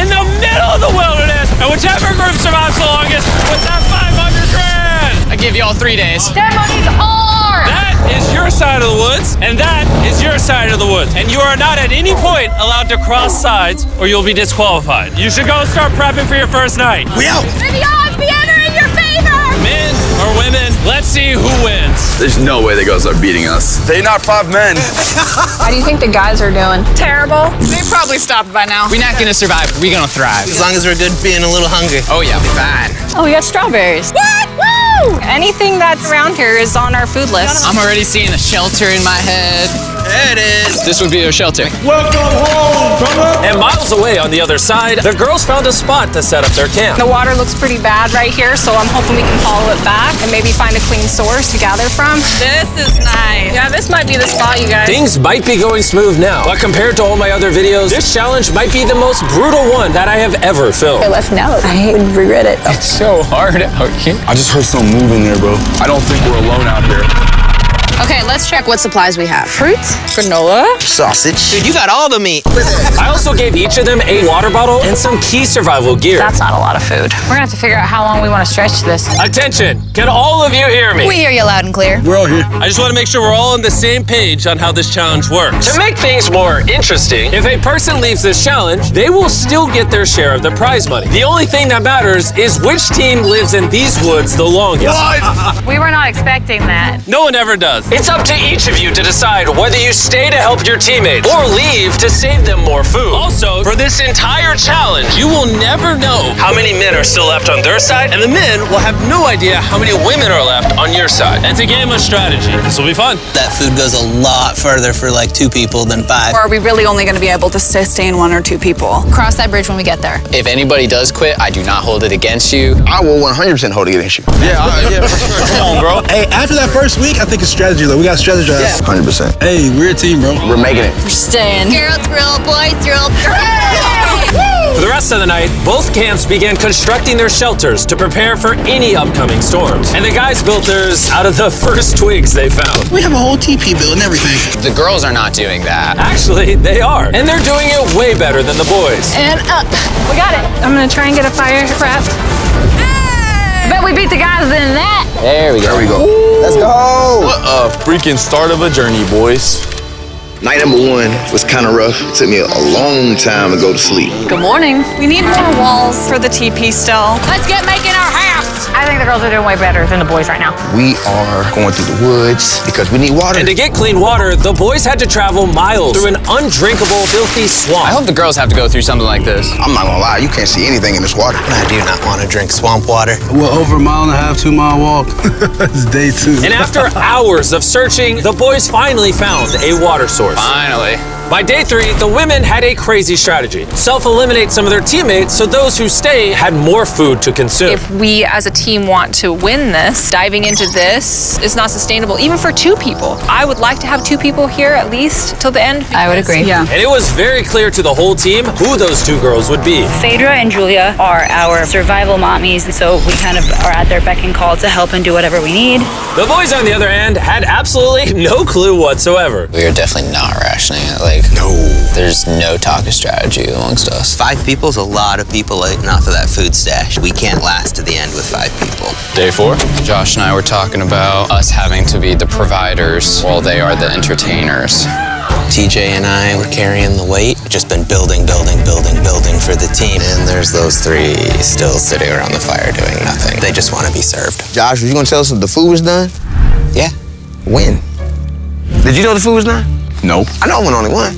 in the middle of the wilderness, and whichever group survives the longest with that 500 grand. I give y'all 3 days. That money's ours! That is your side of the woods, and that is your side of the woods. And you are not at any point allowed to cross sides, or you'll be disqualified. You should go start prepping for your first night. We out! May the odds be ever in your favor! Men or women, let's see who wins. There's no way the girls are beating us. They're not 5 men. How do you think the guys are doing? Terrible. They probably stopped by now. We're not gonna survive. We're gonna thrive. As long as we're good being a little hungry. Oh yeah, fine. Oh, we got strawberries. What? Woo! Anything that's around here is on our food list. I'm already seeing a shelter in my head. There it is. This would be a shelter. And miles away on the other side, the girls found a spot to set up their camp. The water looks pretty bad right here, so I'm hoping we can follow it back and maybe find a clean source to gather from. This is nice. Yeah, this might be the spot, you guys. Things might be going smooth now, but compared to all my other videos, this challenge might be the most brutal one that I have ever filmed. Let's know. I would regret it. It's so hard out here. I just heard something moving there, bro. I don't think we're alone out here. Okay, let's check what supplies we have. Fruits, granola. Sausage. Dude, you got all the meat. I also gave each of them a water bottle and some key survival gear. That's not a lot of food. We're gonna have to figure out how long we want to stretch this. Attention, can all of you hear me? We hear you loud and clear. We're all here. I just want to make sure we're all on the same page on how this challenge works. To make things more interesting, if a person leaves this challenge, they will still get their share of the prize money. The only thing that matters is which team lives in these woods the longest. We were not expecting that. No one ever does. It's up to each of you to decide whether you stay to help your teammates or leave to save them more food. Also, for this entire challenge, you will never know how many men are still left on their side, and the men will have no idea how many women are left on your side. It's a game of strategy. This will be fun. That food goes a lot further for like 2 people than 5. Or are we really only going to be able to sustain 1 or 2 people? Cross that bridge when we get there. If anybody does quit, I do not hold it against you. I will 100% hold it against you. Yeah, for sure. Come on, bro. Hey, after that first week, I think it's strategy though. We got to strategize. 100%. Hey, we're a team, bro. We're making it. We're staying. Girls grill, boys grill. For the rest of the night, both camps began constructing their shelters to prepare for any upcoming storms. And the guys built theirs out of the first twigs they found. We have a whole TP build and everything. The girls are not doing that. Actually, they are. And they're doing it way better than the boys. And up. We got it. I'm gonna try and get a fire prepped. I bet we beat the guys in that. There we go. There we go. Let's go. What a freaking start of a journey, boys. Night number 1 was kind of rough. It took me a long time to go to sleep. Good morning. We need more walls for the TP still. Let's get making our house! I think the girls are doing way better than the boys right now. We are going through the woods because we need water. And to get clean water, the boys had to travel miles through an undrinkable, filthy swamp. I hope the girls have to go through something like this. I'm not gonna lie, you can't see anything in this water. I do not want to drink swamp water. Well, over a 1.5 2 mile walk. It's day 2. And after hours of searching, the boys finally found a water source. Finally. By day 3, the women had a crazy strategy. Self-eliminate some of their teammates so those who stay had more food to consume. If we as a team want to win this, diving into this is not sustainable, even for 2 people. I would like to have 2 people here at least till the end. I would agree. Yeah. And it was very clear to the whole team who those 2 girls would be. Phaedra and Julia are our survival mommies, so we kind of are at their beck and call to help and do whatever we need. The boys, on the other hand, had absolutely no clue whatsoever. We are definitely not rationing it. No. There's no talk of strategy amongst us. 5 people is a lot of people eating off of that food stash. We can't last to the end with 5 people. Day 4, Josh and I were talking about us having to be the providers while they are the entertainers. TJ and I were carrying the weight. Just been building for the team. And there's those 3 still sitting around the fire doing nothing. They just want to be served. Josh, were you gonna tell us if the food was done? Yeah. When? Did you know the food was done? Nope. I know I went only one.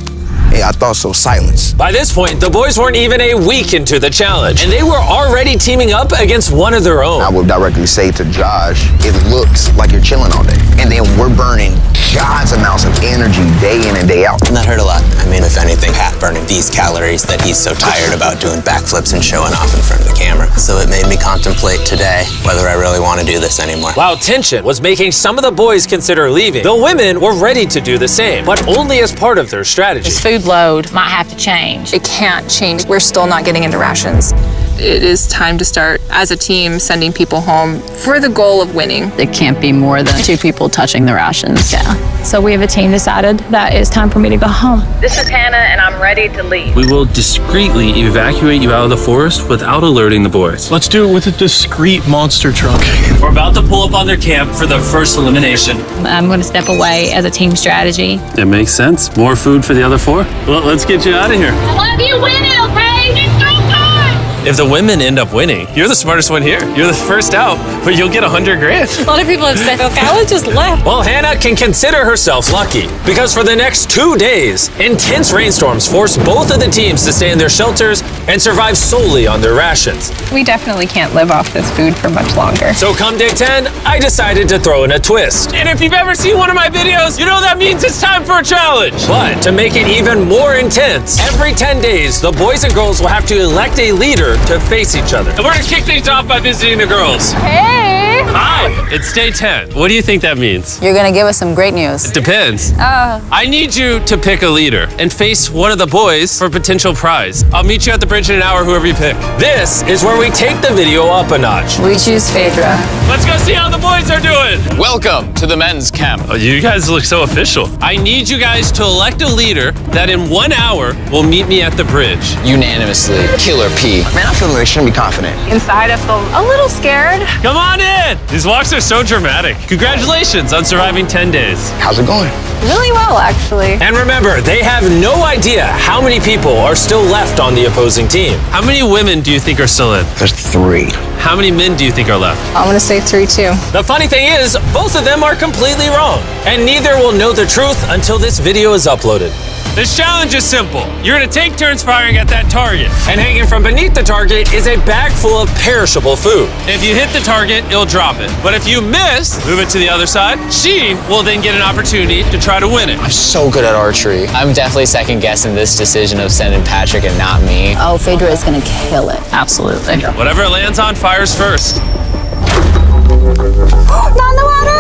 Hey, I thought so. Silence. By this point, the boys weren't even a week into the challenge, and they were already teaming up against one of their own. I would directly say to Josh, it looks like you're chilling all day. And then we're burning God's amounts of energy day in and day out. And that hurt a lot. I mean, if anything, Pat burning these calories that he's so tired about doing backflips and showing off in front of the camera. So it made me contemplate today whether I really want to do this anymore. While tension was making some of the boys consider leaving, the women were ready to do the same, but only as part of their strategy. This food load might have to change. It can't change. We're still not getting into rations. it is time to start, as a team, sending people home for the goal of winning. It can't be more than 2 people touching the rations. Yeah. So we have a team decided that it's time for me to go home. This is Hannah, and I'm ready to leave. We will discreetly evacuate you out of the forest without alerting the boys. Let's do it with a discreet monster truck. We're about to pull up on their camp for their first elimination. I'm going to step away as a team strategy. It makes sense. More food for the other 4? Well, let's get you out of here. I love you winning, okay? It's so good. If the women end up winning, you're the smartest one here. You're the first out, but you'll get $100 grand. A lot of people have said, okay, I just left. Well, Hannah can consider herself lucky because for the next 2 days, intense rainstorms forced both of the teams to stay in their shelters and survive solely on their rations. We definitely can't live off this food for much longer. So come day 10, I decided to throw in a twist. And if you've ever seen one of my videos, you know that means it's time for a challenge. But to make it even more intense, every 10 days, the boys and girls will have to elect a leader to face each other. And we're gonna kick things off by visiting the girls. Hey. Hi, it's day 10. What do you think that means? You're gonna give us some great news. It depends. I need you to pick a leader and face one of the boys for a potential prize. I'll meet you at the bridge in an hour, whoever you pick. This is where we take the video up a notch. We choose Phaedra. Let's go see how the boys are doing. Welcome to the men's camp. Oh, you guys look so official. I need you guys to elect a leader that in 1 hour will meet me at the bridge. Unanimously, Killer P. Man, I feel like I shouldn't be confident. Inside, I feel a little scared. Come on in. These walks are so dramatic. Congratulations on surviving 10 days. How's it going? Really well, actually. And remember, they have no idea how many people are still left on the opposing team. How many women do you think are still in? There's 3. How many men do you think are left? I'm gonna say 3 too. The funny thing is, both of them are completely wrong, and neither will know the truth until this video is uploaded. This challenge is simple. You're gonna take turns firing at that target, and hanging from beneath the target is a bag full of perishable food. If you hit the target, it'll drop it. But if you miss, move it to the other side. She will then get an opportunity to try to win it. I'm so good at archery. I'm definitely second guessing this decision of sending Patrick and not me. Oh, Phaedra is gonna kill it. Absolutely. Whatever it lands on fires first. Not in the water!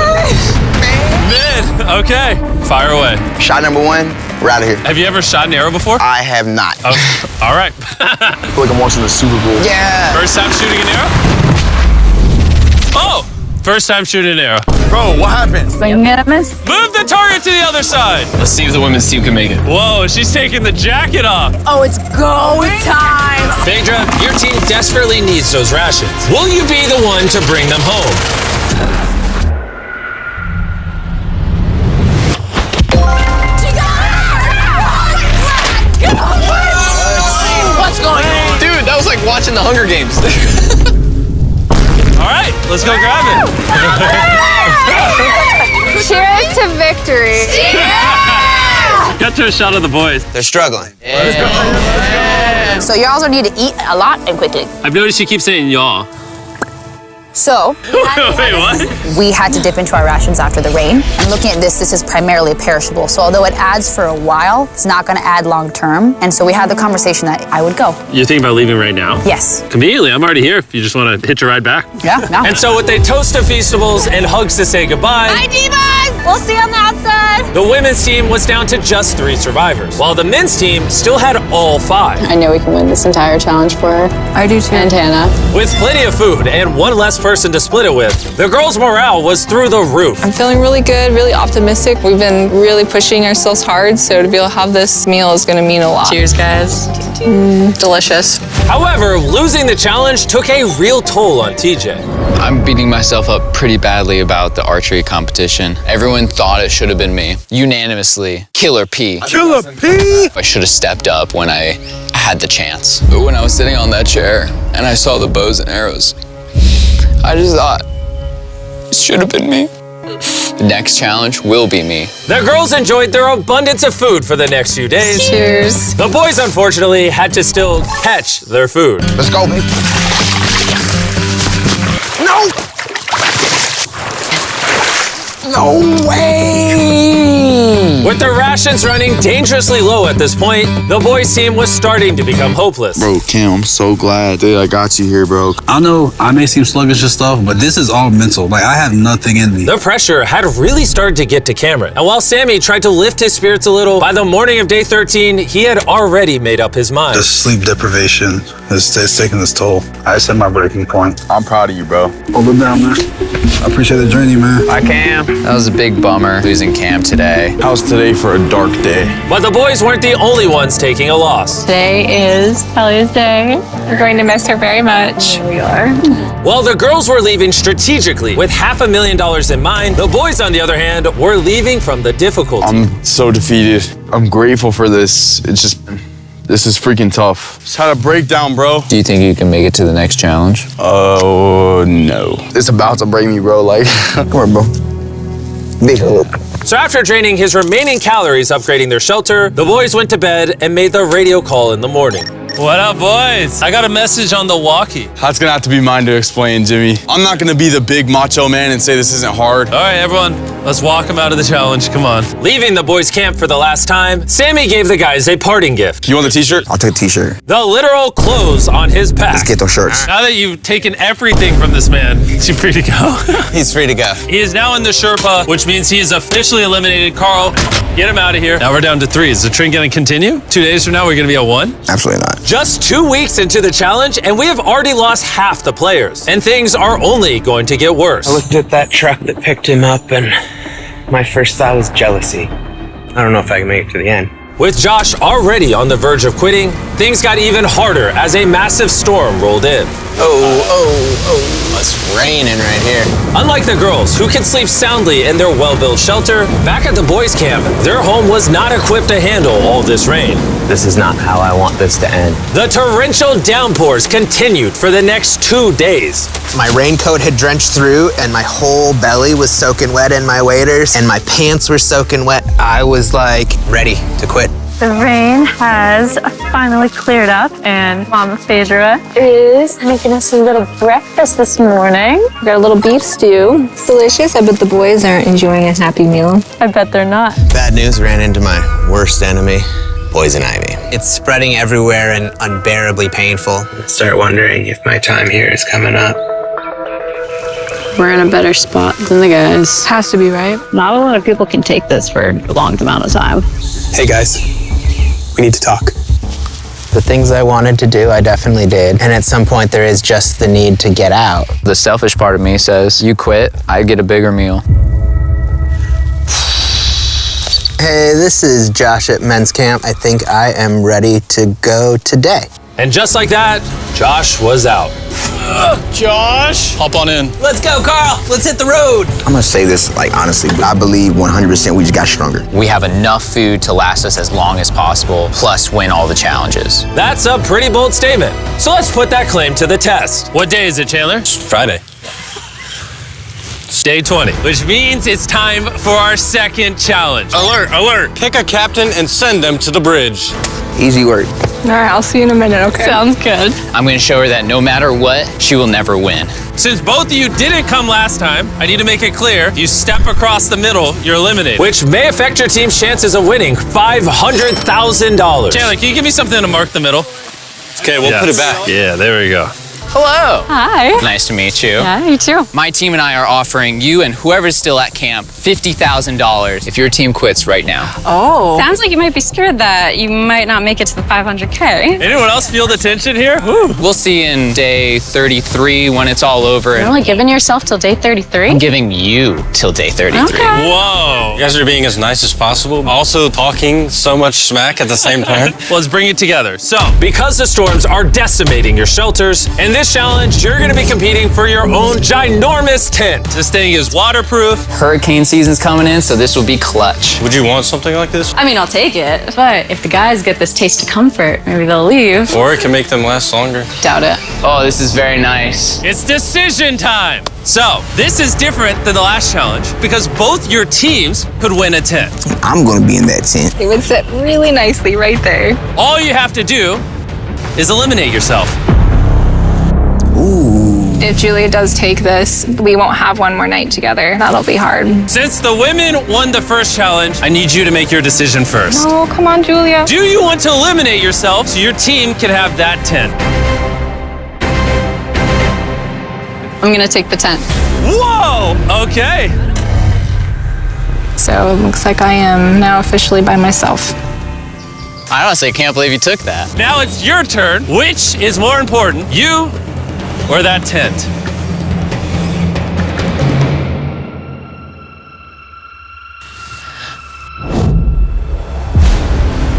Then, okay, fire away. Shot number 1, we're out of here. Have you ever shot an arrow before? I have not. Oh, all right. I feel like I'm watching the Super Bowl. Yeah. First time shooting an arrow? Oh, first time shooting an arrow. Bro, what happened? Magnanimous. Move the target to the other side. Let's see if the women's team can make it. Whoa, she's taking the jacket off. Oh, it's go time! Phaedra, your team desperately needs those rations. Will you be the one to bring them home? What's going on? Dude, that was like watching the Hunger Games. All right, let's go grab it. Cheers to victory. Got to a shot of the boys. They're struggling. So y'all are need to eat a lot and quickly. I've noticed you keep saying y'all. So, Wait, what? we had to dip into our rations after the rain. And looking at this is primarily perishable. So although it adds for a while, it's not gonna add long term. And so we had the conversation that I would go. You're thinking about leaving right now? Yes. Conveniently, I'm already here if you just want to hitch a ride back. Yeah, no. And so with a toast of Feastables and hugs to say goodbye, Bye, divas. We'll see you on the outside. the women's team was down to just 3 survivors, while the men's team still had all 5. I know we can win this entire challenge for her. I do too. And Hannah. With plenty of food and one less person to split it with, the girls' morale was through the roof. I'm feeling really good, really optimistic. We've been really pushing ourselves hard, so to be able to have this meal is gonna mean a lot. Cheers, guys. Delicious. However, losing the challenge took a real toll on TJ. I'm beating myself up pretty badly about the archery competition. Everyone thought it should have been me. Unanimously, Killer P. Killer P! I should have stepped up when I had the chance. But when I was sitting on that chair and I saw the bows and arrows, I just thought, it should have been me. The next challenge will be me. The girls enjoyed their abundance of food for the next few days. Cheers. The boys, unfortunately, had to still catch their food. Let's go, baby. No! No way! With their rations running dangerously low at this point, the boys team was starting to become hopeless. Bro, Cam, I'm so glad that I got you here, bro. I know I may seem sluggish and stuff, but this is all mental. Like, I have nothing in me. The pressure had really started to get to Cameron. And while Sammy tried to lift his spirits a little, by the morning of day 13, he had already made up his mind. The sleep deprivation is taking its toll. I just hit my breaking point. I'm proud of you, bro. Hold it down, man. I appreciate the journey, man. Hi, Cam. That was a big bummer losing Cam today. How's today for a dark day? But the boys weren't the only ones taking a loss. Today is Kelly's day. We're going to miss her very much. Here we are. While the girls were leaving strategically with $500,000 in mind, the boys, on the other hand, were leaving from the difficulty. I'm so defeated. I'm grateful for this. This is freaking tough. Just had a breakdown, bro. Do you think you can make it to the next challenge? Oh, no. It's about to break me, bro. Like, come on, bro. Big hug. So after draining his remaining calories upgrading their shelter, the boys went to bed and made the radio call in the morning. What up, boys? I got a message on the walkie. That's gonna have to be mine to explain, Jimmy. I'm not gonna be the big macho man and say this isn't hard. All right, everyone, let's walk them out of the challenge. Come on. Leaving the boys' camp for the last time, Sammy gave the guys a parting gift. You want the t-shirt? I'll take the t-shirt. The literal clothes on his back. Let's get those shirts. Now that you've taken everything from this man, is he free to go? He's free to go. He is now in the Sherpa, which means he is officially eliminated. Carl, get him out of here. Now we're down to 3. Is the trend gonna continue? 2 days from now, we're gonna be at 1? Absolutely not. Just 2 weeks into the challenge, and we have already lost half the players. And things are only going to get worse. I looked at that truck that picked him up, and my first thought was jealousy. I don't know if I can make it to the end. With Josh already on the verge of quitting, things got even harder as a massive storm rolled in. It's raining right here. Unlike the girls, who could sleep soundly in their well-built shelter, back at the boys' camp, their home was not equipped to handle all this rain. This is not how I want this to end. The torrential downpours continued for the next 2 days. My raincoat had drenched through, and my whole belly was soaking wet in my waders, and my pants were soaking wet. I was like ready to quit. The rain has finally cleared up, and Mama Phaedra is making us a little breakfast this morning. We got a little beef stew. It's delicious. I bet the boys aren't enjoying a Happy Meal. I bet they're not. Bad news ran into my worst enemy, poison ivy. It's spreading everywhere and unbearably painful. I start wondering if my time here is coming up. We're in a better spot than the guys. Has to be, right? Not a lot of people can take this for a long amount of time. Hey guys, we need to talk. The things I wanted to do, I definitely did. And at some point, there is just the need to get out. The selfish part of me says, you quit, I get a bigger meal. Hey, this is Josh at Men's Camp. I think I am ready to go today. And just like that, Josh was out. Josh! Hop on in. Let's go, Carl. Let's hit the road. I'm gonna say this, like, honestly, I believe 100% we just got stronger. We have enough food to last us as long as possible, plus win all the challenges. That's a pretty bold statement. So let's put that claim to the test. What day is it, Chandler? Friday. Day 20, which means it's time for our second challenge. Alert, alert. Pick a captain and send them to the bridge. Easy work. All right, I'll see you in a minute, okay? Sounds good. I'm gonna show her that no matter what, she will never win. Since both of you didn't come last time, I need to make it clear, you step across the middle, you're eliminated. Which may affect your team's chances of winning $500,000. Chandler, can you give me something to mark the middle? Okay, we'll put it back. Yeah, there we go. Hello. Hi. Nice to meet you. Yeah, you too. My team and I are offering you and whoever's still at camp $50,000 if your team quits right now. Oh. Sounds like you might be scared that you might not make it to the 500K. Anyone else feel the tension here? Woo. We'll see you in day 33 when it's all over. You're only giving yourself till day 33? I'm giving you till day 33. Okay. Whoa. You guys are being as nice as possible, also talking so much smack at the same time. Well, let's bring it together. So, because the storms are decimating your shelters, in this challenge, you're going to be competing for your own ginormous tent. This thing is waterproof. Hurricane season's coming in, so this will be clutch. Would you want something like this? I mean, I'll take it. But if the guys get this taste of comfort, maybe they'll leave. Or it can make them last longer. Doubt it. Oh, this is very nice. It's decision time. So, this is different than the last challenge because both your teams could win a tent. I'm gonna be in that tent. It would sit really nicely right there. All you have to do is eliminate yourself. Ooh. If Julia does take this, we won't have one more night together. That'll be hard. Since the women won the first challenge, I need you to make your decision first. Oh, come on, Julia. Do you want to eliminate yourself so your team can have that tent? I'm gonna take the tent. Whoa! Okay. So it looks like I am now officially by myself. I honestly can't believe you took that. Now it's your turn. Which is more important, you or that tent?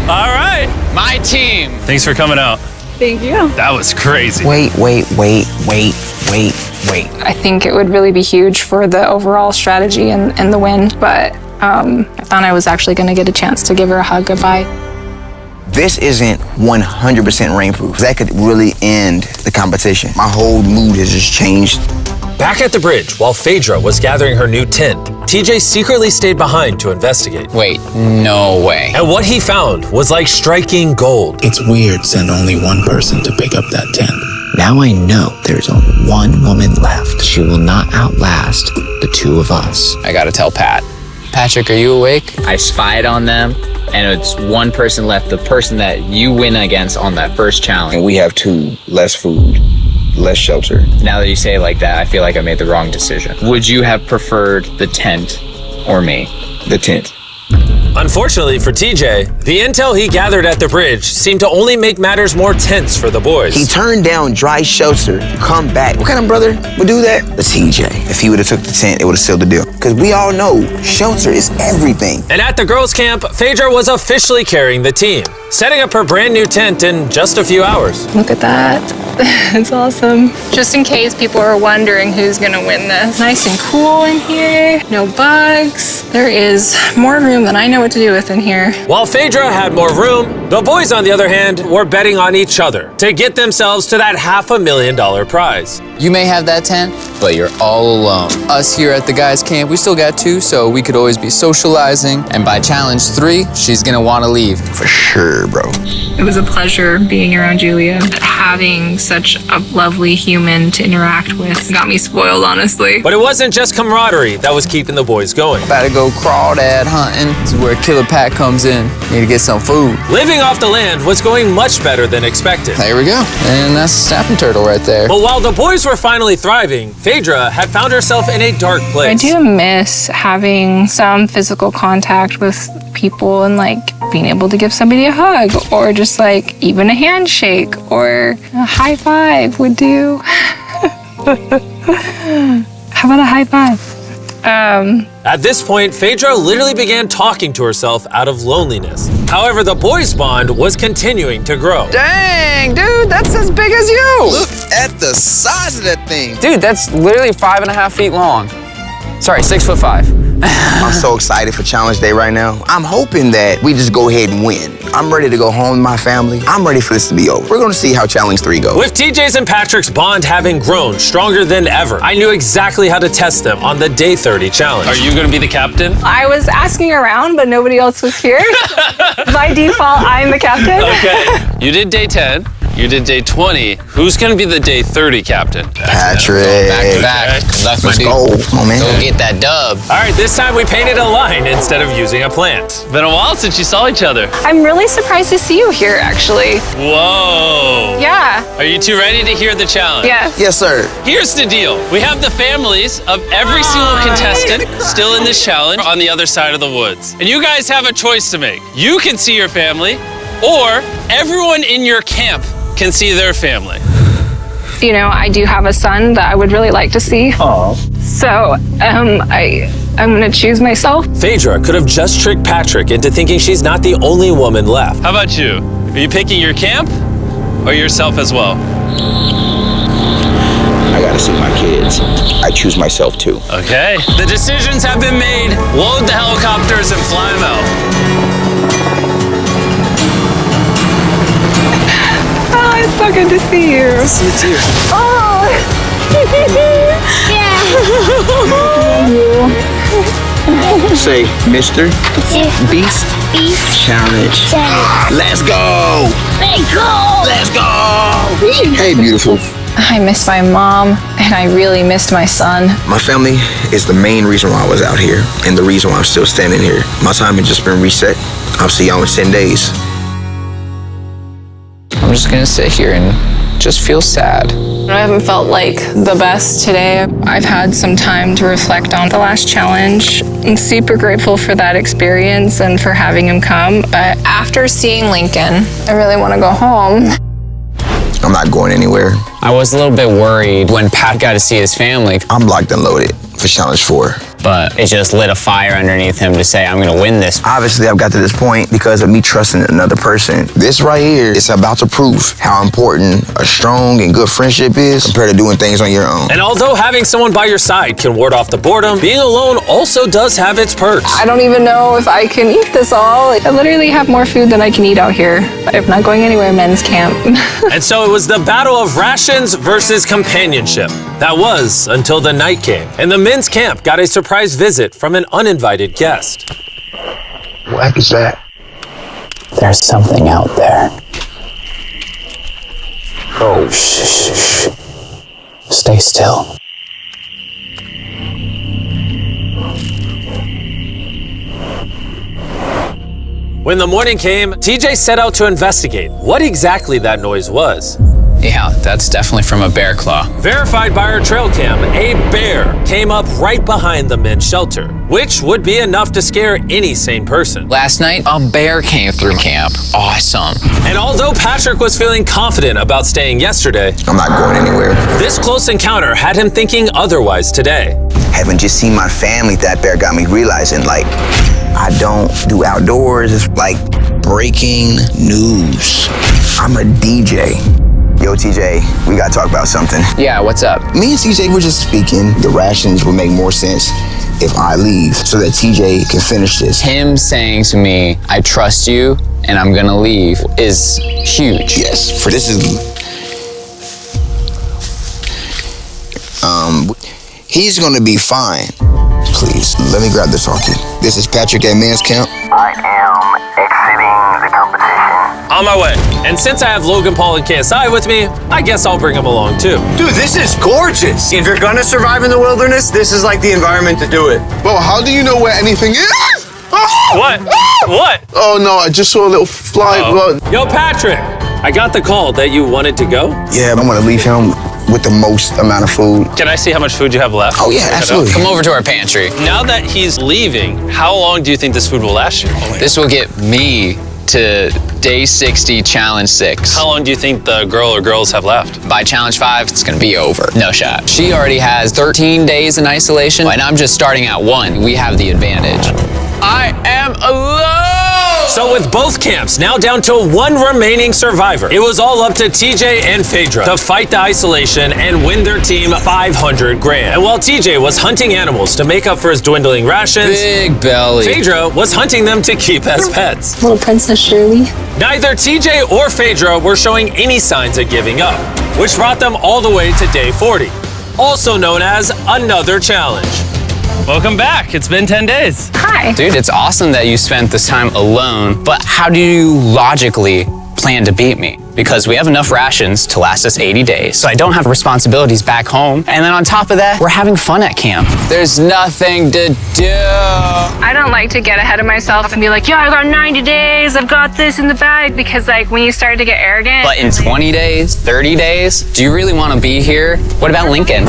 All right. My team. Thanks for coming out. Thank you. That was crazy. Wait. I think it would really be huge for the overall strategy and the win, but I thought I was actually going to get a chance to give her a hug goodbye. This isn't 100% rainproof. That could really end the competition. My whole mood has just changed. Back at the bridge, while Phaedra was gathering her new tent, TJ secretly stayed behind to investigate. Wait, no way. And what he found was like striking gold. It's weird send only one person to pick up that tent. Now I know there's only one woman left. She will not outlast the two of us. I gotta tell Pat. Patrick, are you awake? I spied on them, and it's one person left, the person that you win against on that first challenge. And we have two, less food, less shelter. Now that you say it like that, I feel like I made the wrong decision. Would you have preferred the tent or me? The tent. Unfortunately for TJ, the intel he gathered at the bridge seemed to only make matters more tense for the boys. He turned down dry shelter to come back. What kind of brother would do that? The TJ. If he would have took the tent, it would have sealed the deal. Because we all know shelter is everything. And at the girls' camp, Phaedra was officially carrying the team, setting up her brand new tent in just a few hours. Look at that. It's awesome. Just in case people are wondering who's gonna win this. Nice and cool in here, no bugs. There is more room than I know what to do with in here. While Phaedra had more room, the boys, on the other hand, were betting on each other to get themselves to that $500,000 prize. You may have that tent, but you're all alone. Us here at the guys' camp, we still got two, so we could always be socializing. And by challenge 3, she's gonna wanna leave. For sure, bro. It was a pleasure being around Julia. Having such a lovely human to interact with got me spoiled, honestly. But it wasn't just camaraderie that was keeping the boys going. About to go crawdad hunting. This is where Killer Pat comes in. Need to get some food. Living off the land was going much better than expected. There we go. And that's a snapping turtle right there. But while the boys were finally thriving, Phaedra had found herself in a dark I place. do miss having some physical contact with people and like being able to give somebody a hug or just like even a handshake or a high five would do. How about a high five? At this point, Phaedra literally began talking to herself out of loneliness. However, the boys' bond was continuing to grow. Dang, dude, that's as big as you. Look at the size of that thing. Dude, that's literally 5.5 feet long. Sorry, 6'5". I'm so excited for Challenge Day right now. I'm hoping that we just go ahead and win. I'm ready to go home with my family. I'm ready for this to be over. We're gonna see how Challenge 3 goes. With TJ's and Patrick's bond having grown stronger than ever, I knew exactly how to test them on the Day 30 challenge. Are you going to be the captain? I was asking around, but nobody else was here. By default, I'm the captain. Okay. You did day 10. You did day 20. Who's going to be the day 30 captain? Patrick. Back to back. That's my Let's dude. go. Come on, man. Go get that dub. All right, this time we painted a line instead of using a plant. Been a while since you saw each other. I'm really surprised to see you here, actually. Whoa. Yeah. Are you two ready to hear the challenge? Yes. Yes, sir. Here's the deal. We have the families of every single contestant still in this challenge on the other side of the woods. And you guys have a choice to make. You can see your family, or everyone in your camp can see their family. You know, I do have a son that I would really like to see. Aww. So, I'm gonna choose myself. Phaedra could have just tricked Patrick into thinking she's not the only woman left. How about you? Are you picking your camp or yourself as well? I gotta see my kids. I choose myself too. Okay. The decisions have been made. Load the helicopters and fly them out. Oh, it's so good to see you. See you too. Oh. Say, Mr. Beast Challenge. Let's go. Let's go. Hey, beautiful. I missed my mom, and I really missed my son. My family is the main reason why I was out here and the reason why I'm still standing here. My time has just been reset. I'll see y'all in 10 days. I'm just gonna sit here and just feel sad. I haven't felt like the best today. I've had some time to reflect on the last challenge. I'm super grateful for that experience and for having him come. But after seeing Lincoln, I really want to go home. I'm not going anywhere. I was a little bit worried when Pat got to see his family. I'm locked and loaded for Challenge 4. But it just lit a fire underneath him to say, I'm gonna win this. Obviously, I've got to this point because of me trusting another person. This right here is about to prove how important a strong and good friendship is compared to doing things on your own. And although having someone by your side can ward off the boredom, being alone also does have its perks. I don't even know if I can eat this all. I literally have more food than I can eat out here. I'm not going anywhere, men's camp. And so it was the battle of rations versus companionship. That was until the night came, and the men's camp got a surprise visit from an uninvited guest. What is that? There's something out there. Oh, Shh. Stay still. When the morning came, TJ set out to investigate what exactly that noise was. Yeah, that's definitely from a bear claw. Verified by our trail cam, a bear came up right behind the men's shelter, which would be enough to scare any sane person. Last night, a bear came through camp. Awesome. And although Patrick was feeling confident about staying yesterday, I'm not going anywhere. This close encounter had him thinking otherwise today. Having just seen my family, that bear got me realizing, like, I don't do outdoors. It's like breaking news. I'm a DJ. Yo, TJ, we gotta talk about something. Yeah, what's up? Me and TJ were just speaking. The rations would make more sense if I leave so that TJ can finish this. Him saying to me, I trust you and I'm gonna leave is huge. Yes, for this is... he's gonna be fine. Please, let me grab this hockey. This is Patrick at Men's Camp. I am exiting the competition. On my way. And since I have Logan Paul and KSI with me, I guess I'll bring them along too. Dude, this is gorgeous. If you're gonna survive in the wilderness, this is like the environment to do it. Bro, how do you know where anything is? What? What? Oh no, I just saw a little fly. Yo, Patrick, I got the call that you wanted to go. Yeah, I want to leave him with the most amount of food. Can I see how much food you have left? Oh yeah, absolutely. Come over to our pantry. Now that he's leaving, how long do you think this food will last you? This will get me to day 60, challenge 6. How long do you think the girl or girls have left? By challenge 5, it's gonna be over. No shot. She already has 13 days in isolation, and I'm just starting at 1. We have the advantage. I am alone! So with both camps now down to 1 remaining survivor, it was all up to TJ and Phaedra to fight the isolation and win their team $500 grand. And while TJ was hunting animals to make up for his dwindling rations, big belly, Phaedra was hunting them to keep as pets. Little Princess Shirley. Neither TJ or Phaedra were showing any signs of giving up, which brought them all the way to day 40, also known as another challenge. Welcome back. It's been 10 days. Hi. Dude, it's awesome that you spent this time alone, but how do you logically plan to beat me? Because we have enough rations to last us 80 days, so I don't have responsibilities back home. And then on top of that, we're having fun at camp. There's nothing to do. I don't like to get ahead of myself and be like, yeah, I got 90 days, I've got this in the bag, because like when you start to get arrogant. But in 20 days, 30 days, do you really want to be here? What about Lincoln?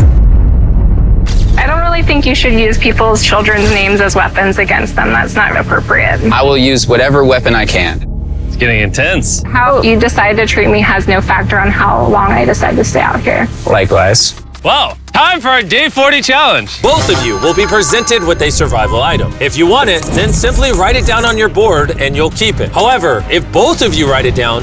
I don't really think you should use people's children's names as weapons against them. That's not appropriate. I will use whatever weapon I can. It's getting intense. How you decide to treat me has no factor on how long I decide to stay out here. Likewise. Wow, time for our day 40 challenge. Both of you will be presented with a survival item. If you want it, then simply write it down on your board and you'll keep it. However, if both of you write it down,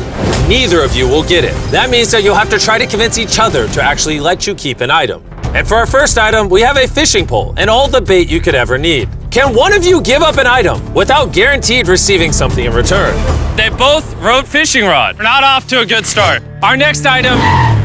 neither of you will get it. That means that you'll have to try to convince each other to actually let you keep an item. And for our first item, we have a fishing pole and all the bait you could ever need. Can one of you give up an item without guaranteed receiving something in return? They both wrote fishing rod. We're not off to a good start. Our next item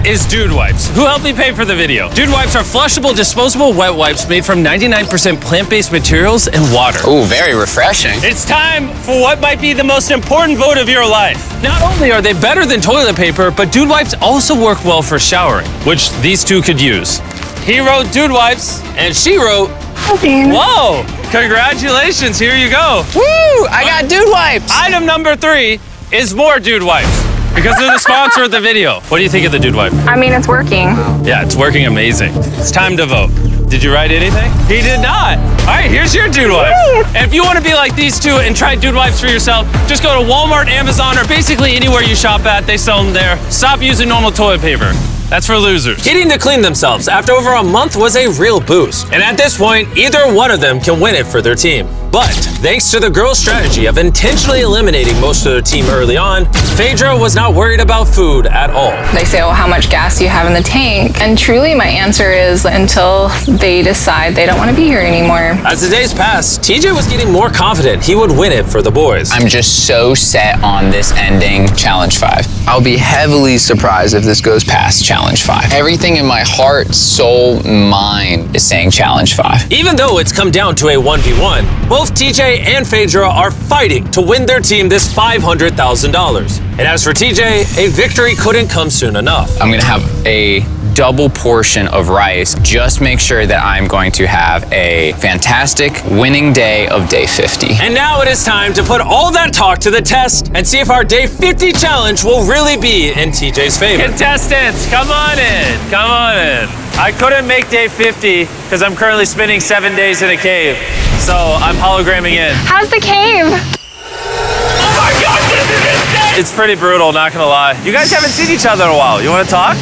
is Dude Wipes. Who helped me pay for the video? Dude Wipes are flushable, disposable wet wipes made from 99% plant-based materials and water. Ooh, very refreshing. It's time for what might be the most important vote of your life. Not only are they better than toilet paper, but Dude Wipes also work well for showering, which these two could use. He wrote Dude Wipes, and she wrote, whoa, congratulations, here you go. Woo, I got Dude Wipes. Item number 3 is more Dude Wipes, because they're the sponsor of the video. What do you think of the Dude Wipe? I mean, it's working. Yeah, it's working amazing. It's time to vote. Did you write anything? He did not. All right, here's your Dude Wipe. And if you want to be like these two and try Dude Wipes for yourself, just go to Walmart, Amazon, or basically anywhere you shop at. They sell them there. Stop using normal toilet paper. That's for losers. Getting to clean themselves after over a month was a real boost. And at this point, either one of them can win it for their team. But thanks to the girls' strategy of intentionally eliminating most of their team early on, Phaedra was not worried about food at all. They say, oh, how much gas do you have in the tank? And truly my answer is until they decide they don't want to be here anymore. As the days passed, TJ was getting more confident he would win it for the boys. I'm just so set on this ending Challenge 5. I'll be heavily surprised if this goes past Challenge 5. Everything in my heart, soul, mind is saying Challenge 5. Even though it's come down to a 1v1, both TJ and Phaedra are fighting to win their team this $500,000. And as for TJ, a victory couldn't come soon enough. I'm gonna have a double portion of rice. Just make sure that I'm going to have a fantastic winning day of day 50. And now it is time to put all that talk to the test and see if our day 50 challenge will really be in TJ's favor. Contestants, come on in. Come on in. I couldn't make day 50 because I'm currently spending 7 days in a cave. So I'm hologramming in. How's the cave? Oh my God, this is insane! It's pretty brutal, not gonna lie. You guys haven't seen each other in a while. You wanna talk?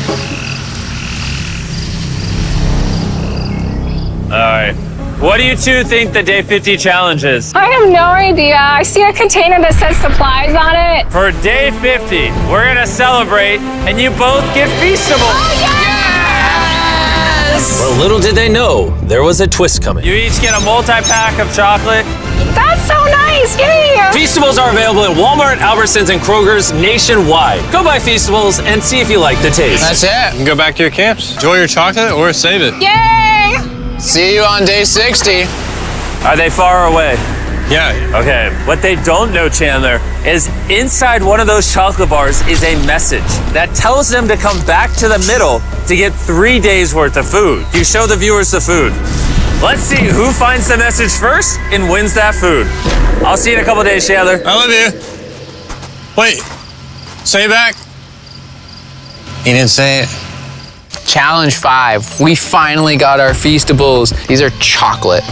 All right. What do you two think the day 50 challenge is? I have no idea. I see a container that says supplies on it. For day 50, we're gonna celebrate and you both get Feastables. Oh, yes! Well, little did they know, there was a twist coming. You each get a multi-pack of chocolate. That's so nice, yay! Feastables are available at Walmart, Albertsons, and Kroger's nationwide. Go buy Feastables and see if you like the taste. That's it. You can go back to your camps. Enjoy your chocolate or save it. Yay! See you on day 60. Are they far away? Yeah. Okay, what they don't know, Chandler, is inside one of those chocolate bars is a message that tells them to come back to the middle to get 3 days worth of food. You show the viewers the food. Let's see who finds the message first and wins that food. I'll see you in a couple days, Chandler. I love you. Wait, say it back. He didn't say it. Challenge 5. We finally got our Feastables. These are chocolate.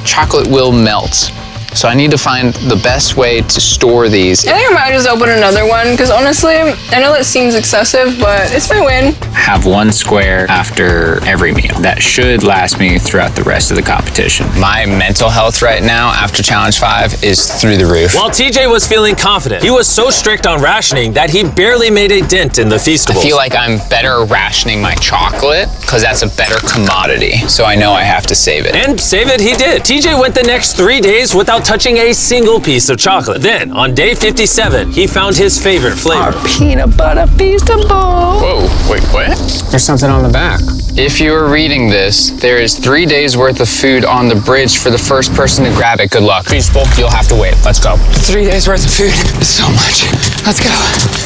Chocolate will melt. So I need to find the best way to store these. I think I might just open another one because honestly, I know that seems excessive, but it's my win. Have one square after every meal. That should last me throughout the rest of the competition. My mental health right now after Challenge 5 is through the roof. While TJ was feeling confident, he was so strict on rationing that he barely made a dent in the Feastables. I feel like I'm better rationing my chocolate because that's a better commodity. So I know I have to save it. And save it he did. TJ went the next 3 days without touching a single piece of chocolate. Then, on day 57, he found his favorite flavor. Our peanut butter Feastable. Whoa, wait, what? There's something on the back. If you are reading this, there is 3 days worth of food on the bridge for the first person to grab it. Good luck. Feastable, you'll have to wait. Let's go. 3 days worth of food is so much. Let's go.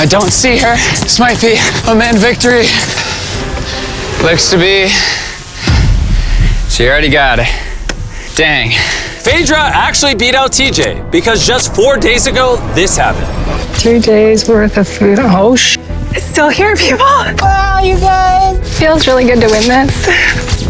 I don't see her. This might be a man victory. Looks to be. She already got it. Dang. Phaedra actually beat out TJ because just 4 days ago, this happened. 2 days worth of food. Oh, it's still here, people. Wow, you guys. Feels really good to win this.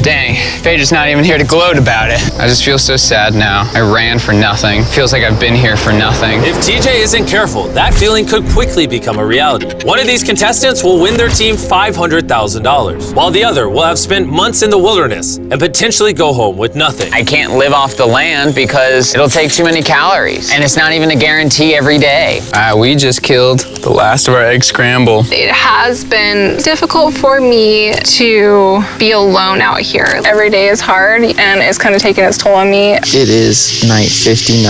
Dang, Phaedra's not even here to gloat about it. I just feel so sad now. I ran for nothing. Feels like I've been here for nothing. If TJ isn't careful, that feeling could quickly become a reality. One of these contestants will win their team $500,000, while the other will have spent months in the wilderness and potentially go home with nothing. I can't live off the land because it'll take too many calories, and it's not even a guarantee every day. We just killed the last of our egg scramble. It has been difficult for me to be alone out here. Every day is hard and it's kind of taking its toll on me. It is night 59.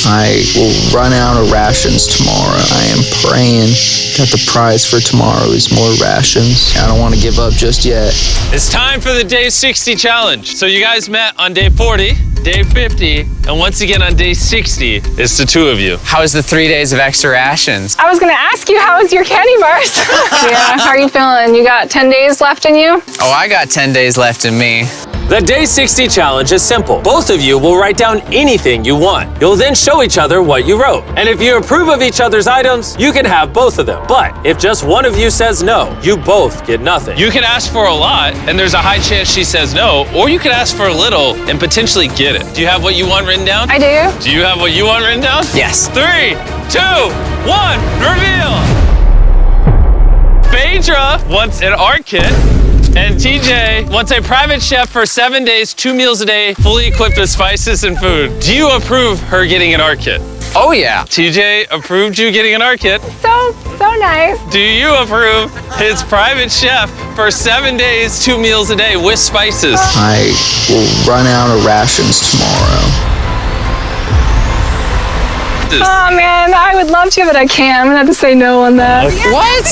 I will run out of rations tomorrow. I am praying that the prize for tomorrow is more rations. I don't want to give up just yet. It's time for the day 60 challenge. So you guys met on day 40, day 50, and once again on day 60, it's the two of you. How was the 3 days of extra rations? I was gonna ask you, how was your candy bars? Yeah, how are you feeling? You got 10 days left in you? Oh, I got 10 days left in me. The Day 60 challenge is simple. Both of you will write down anything you want. You'll then show each other what you wrote. And if you approve of each other's items, you can have both of them. But if just one of you says no, you both get nothing. You can ask for a lot, and there's a high chance she says no, or you could ask for a little and potentially get it. Do you have what you want written down? I do. Do you have what you want written down? Yes. 3, 2, 1, reveal! Phaedra wants an art kit. And TJ wants a private chef for 7 days, 2 meals a day, fully equipped with spices and food. Do you approve her getting an art kit? Oh, yeah. TJ approved you getting an art kit. So nice. Do you approve his private chef for 7 days, 2 meals a day with spices? I will run out of rations tomorrow. Oh man, I would love to, but I can't. I'm gonna have to say no on that. What?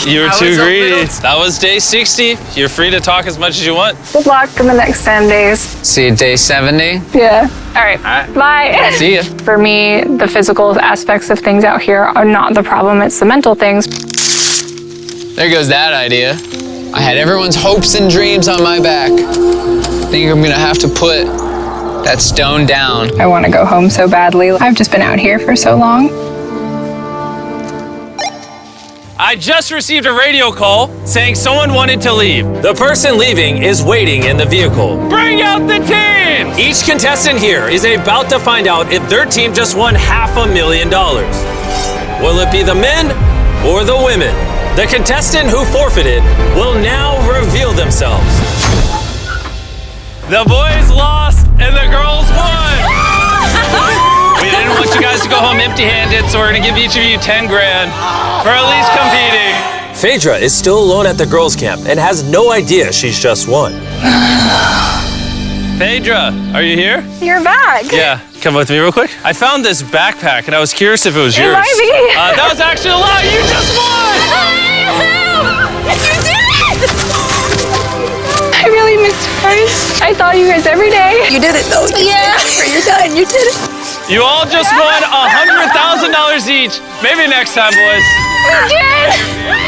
You were too greedy. That was day 60. You're free to talk as much as you want. Good luck in the next 10 days. See you day 70. Yeah. All right. Bye. See ya. For me, the physical aspects of things out here are not the problem. It's the mental things. There goes that idea. I had everyone's hopes and dreams on my back. I think I'm gonna have to put that stone down. I want to go home so badly. I've just been out here for so long. I just received a radio call saying someone wanted to leave. The person leaving is waiting in the vehicle. Bring out the team! Each contestant here is about to find out if their team just won $500,000. Will it be the men or the women? The contestant who forfeited will now reveal themselves. The boys lost and the girls won. We didn't want you guys to go home empty-handed, so we're gonna give each of you 10 grand for at least competing. Phaedra is still alone at the girls' camp and has no idea she's just won. Phaedra, are you here? You're back. Yeah, come with me real quick. I found this backpack and I was curious if it was yours. It might be. That was actually a lie. You just won! You did it! I really missed you guys. I thought you guys every day. You did it though. Yeah. You're done. You did it. You all just won $100,000 each. Maybe next time, boys. We did.